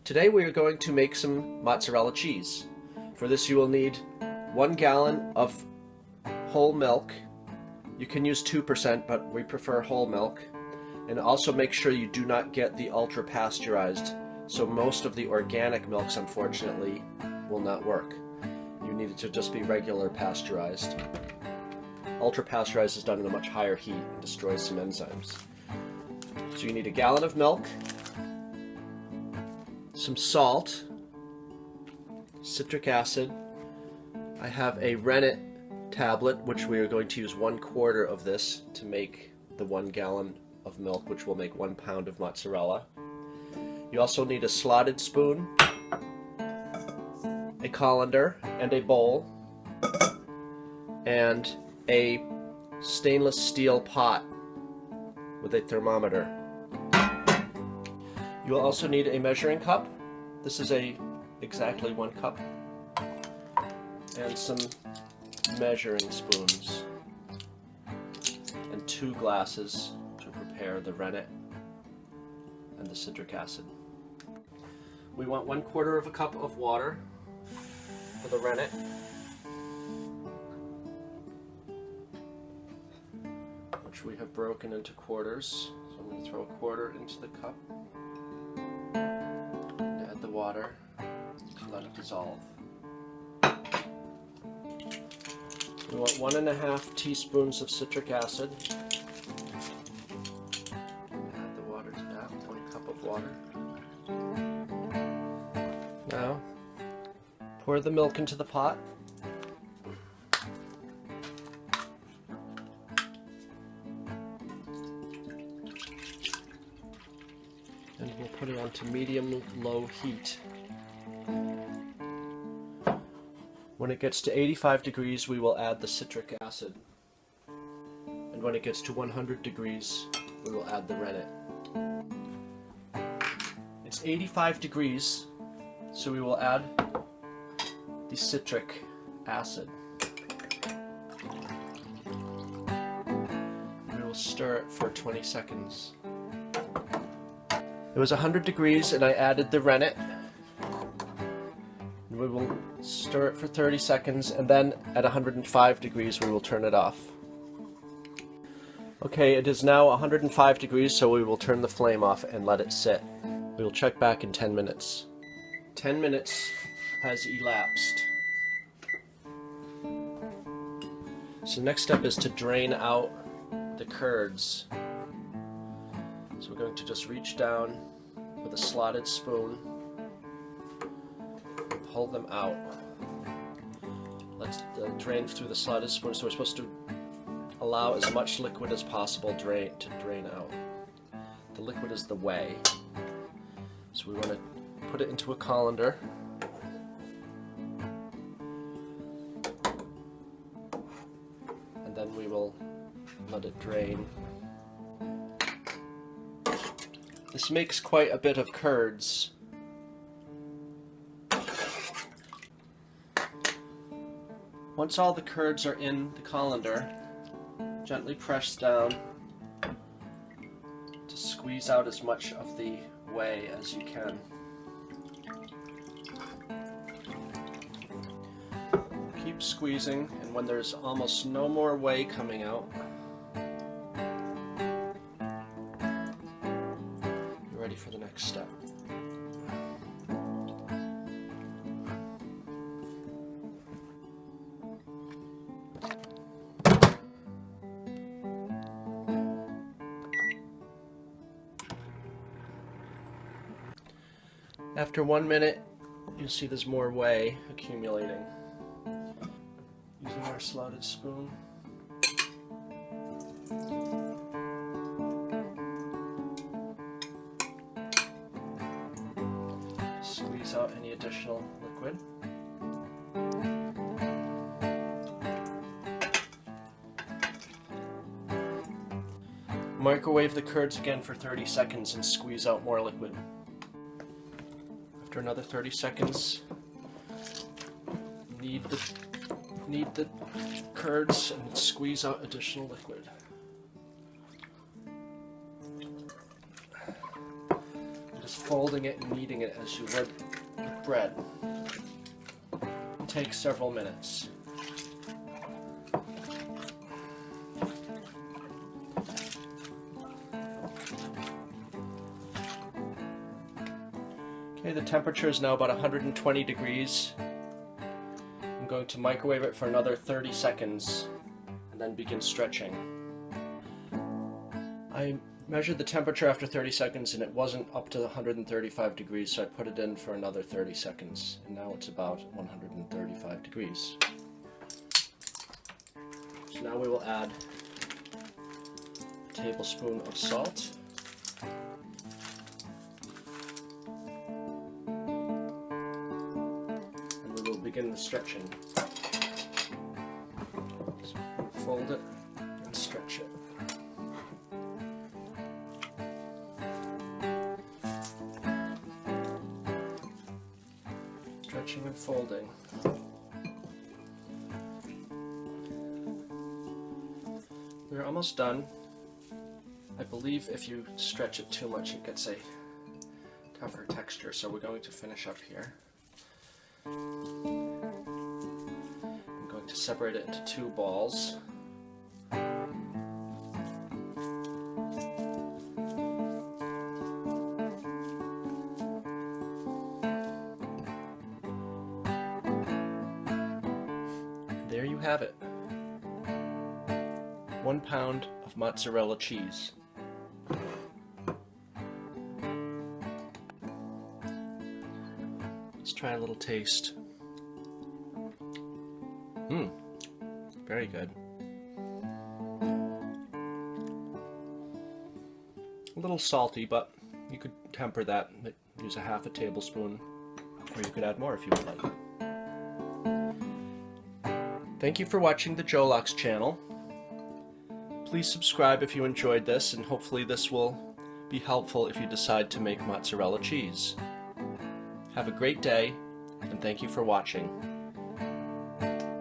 Today we are going to make some mozzarella cheese. For this you will need 1 gallon of whole milk. You can use 2%, but we prefer whole milk. And also make sure you do not get the ultra pasteurized. So most of the organic milks, unfortunately, will not work. You need it to just be regular pasteurized. Ultra pasteurized is done at a much higher heat and destroys some enzymes. So you need 1 gallon of milk, some salt, citric acid. I have a rennet tablet, which we are going to use 1/4 of this to make the 1 gallon of milk, which will make 1 pound of mozzarella. You also need a slotted spoon, a colander, and a bowl, and a stainless steel pot with a thermometer. You will also need a measuring cup. This is exactly 1 cup. And some measuring spoons. And 2 glasses to prepare the rennet and the citric acid. We want 1/4 of a cup of water for the rennet. Which we have broken into quarters. So I'm going to throw 1/4 into the cup. Add the water to let it dissolve. We want 1½ teaspoons of citric acid. Add the water to that, 1 cup of water. Now, pour the milk into the pot. And we'll put it onto medium-low heat. When it gets to 85 degrees, we will add the citric acid. And when it gets to 100 degrees, we will add the rennet. It's 85 degrees, so we will add the citric acid. We will stir it for 20 seconds. It was 100 degrees and I added the rennet. We will stir it for 30 seconds and then at 105 degrees we will turn it off. Okay, it is now 105 degrees, so we will turn the flame off and let it sit. We will check back in 10 minutes. 10 minutes has elapsed. So the next step is to drain out the curds. So we're going to just reach down with a slotted spoon and pull them out. Let's drain through the slotted spoon. So we're supposed to allow as much liquid as possible to drain out. The liquid is the whey. So we want to put it into a colander. And then we will let it drain. This makes quite a bit of curds. Once all the curds are in the colander, gently press down to squeeze out as much of the whey as you can. Keep squeezing, and when there's almost no more whey coming out, you're ready for the next step. After 1 minute, you'll see there's more whey accumulating. Using our slotted spoon. Squeeze out any additional liquid. Microwave the curds again for 30 seconds and squeeze out more liquid. After another 30 seconds, knead the curds and squeeze out additional liquid. folding it and kneading it as you would with bread. It takes several minutes. Okay, the temperature is now about 120 degrees. I'm going to microwave it for another 30 seconds and then begin stretching. I measured the temperature after 30 seconds and it wasn't up to 135 degrees, so I put it in for another 30 seconds, and now it's about 135 degrees. So now we will add a tablespoon of salt. And we will begin the stretching. So fold it and stretch it. Stretching and folding. We're almost done. I believe if you stretch it too much it gets a tougher texture, so we're going to finish up here. I'm going to separate it into two balls. There you have it. 1 pound of mozzarella cheese. Let's try a little taste. Very good. A little salty, but you could temper that. Use a half a tablespoon, or you could add more if you would like. Thank you for watching the Jolox channel. Please subscribe if you enjoyed this, and hopefully this will be helpful if you decide to make mozzarella cheese. Have a great day, and thank you for watching.